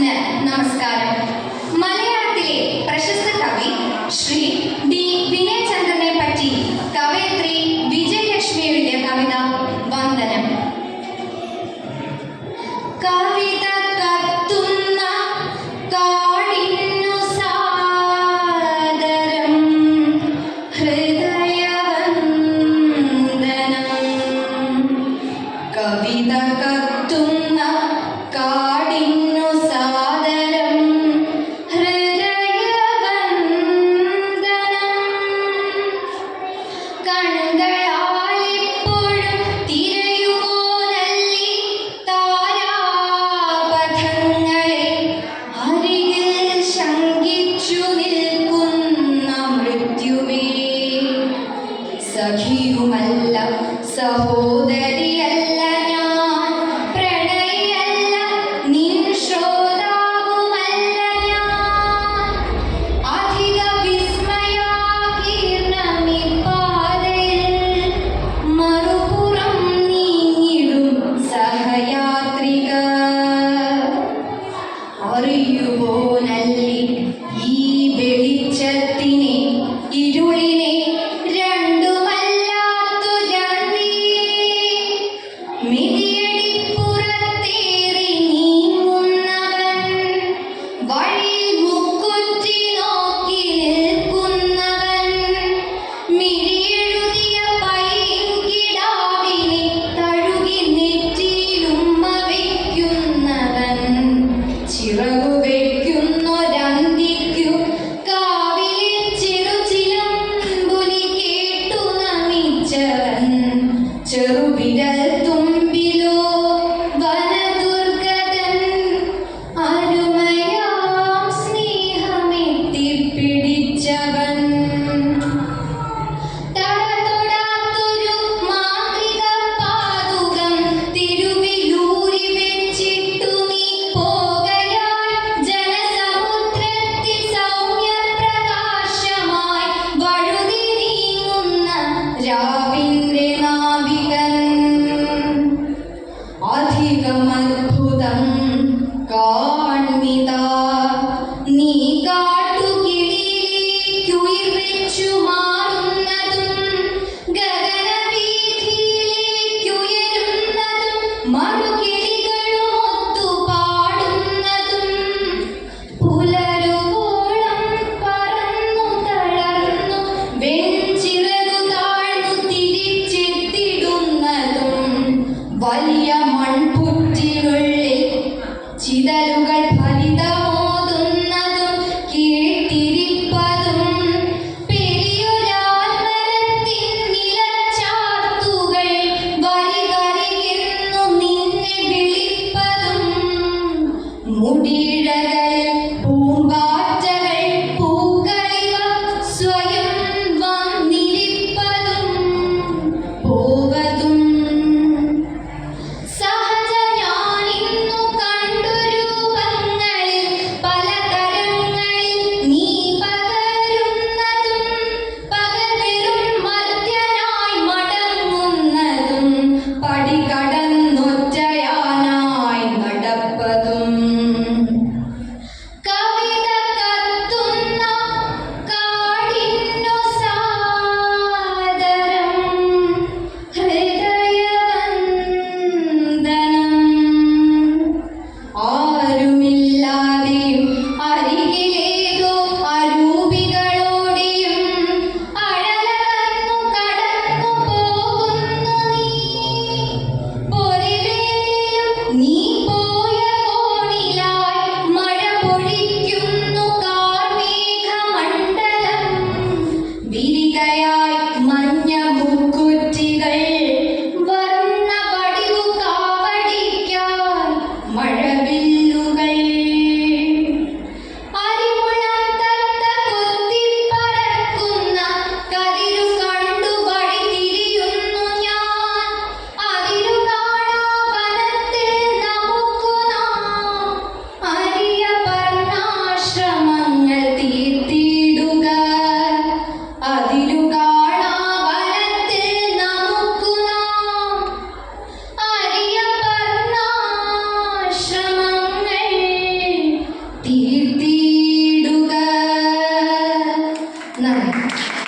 ഓഡിയൻസിന് നമസ്കാരം. മലയാളത്തിലെ പ്രശസ്ത കവി ശ്രീ ഡി വിനയചന്ദ്രനെ പറ്റി കവയത്രി വിജയലക്ഷ്മി എഴുതിയ കവിത വന്ദനം. കവിത കത്തുന്ന കാടിന്നു സാദരം ഹൃദയവന്ദനം. കവിത കത്തുന്ന കാടിന്നു സാദരം ഹൃദയവന്ദനം. കണ്ണുകളാലെപ്പോഴും തിരയുവോനല്ലി താരാപഥങ്ങളെ അരികിൽ ശങ്കിച്ചു നിൽക്കുന്ന മൃത്യുവേ. സഖിയുമല്ല സഹോദരിയല്ല ഞാൻ, പ്രണയിയല്ല നിൻ ശ്രോതാവുമല്ല ഞാൻ. അധിക വിസ്മയാകീർണമി പാതയിൽ മറുപുറം നീങ്ങിടും സഹയാത്രിക. അറിയുവോനല്ലി ഈ വെളിച്ചത്തിനെ ഇരുളിനെ രണ്ടുമല്ലാത്തു രണ്ടേ. മിതിയടിപ്പുറത്തേറി നീങ്ങുന്നവൻ, വഴിയിൽ മുക്കുറ്റി നോക്കി നിൽക്കുന്നവൻ, മിഴിയെഴുതിയ പൈങ്കിടാവിനെ തഴുകി നെറ്റിയിലുമ്മ വയ്ക്കുന്നവൻ, ചിറകുവയ്ക്കുന്നൊരന്തിക്കു കാവിലെ ചെറുചിലമ്പുലി കേട്ടു നമിച്ചവൻ, ചെറുവിരൽ തുമ്പിലോ വനദുർഗതൻ, അരുമയാം സ്നേഹമെത്തിപ്പിടിച്ചവൻ. തടതൊടാത്തൊരു മാന്ത്രിക പാതുകം തിരുവിലൂരി വെച്ചിട്ടു നീ പോകയാൽ, ജനസമുദ്രത്തിൽ സൗമ്യപ്രകാശമായി വഴുതി നീങ്ങുന്ന രാവിന്റെ നാവികൻ. അധികമത്ഭുതം കാൺമിതാ നീ കാട്ടുകിളിയിലേക്കുയിർ വെച്ചു മാറുന്നതും, ഗഗനവീഥിയിലേക്കുയരുന്നതും, മറുകിളികളുമൊത്തു പാടുന്നതും, പുലരുവോളം പറന്നു തളർന്നു വെഞ്ചിറകു താഴ്ന്നു തിരിച്ചെത്തിടുന്നതും, വലിയ മൺപുറ്റിനുള്ളിൽ ചിതലുകൾ ഫലിതമോതുന്നതും കേട്ടിരിപ്പതും, പെരിയൊരാൽമരത്തിൻ നിലച്ചാർത്തുകൾ വരികരികെന്നു നിന്നെ വിളിപ്പതും, മുടിയിഴകളിൽ പൂമ്പാറ്റകൾ പൂക്കളിവ സ്വയം വന്നിരിപ്പതും പോവതും. സഹജ ഞാനിന്നു കണ്ടു രൂപങ്ങളിൽ പലതരങ്ങളിൽ നീ പകരുന്നതും, പകൽ വെറും മർത്യനായി മടങ്ങുന്നതും, പടി കടന്നൊറ്റയാനായി നടപ്പതും. നന്ദി.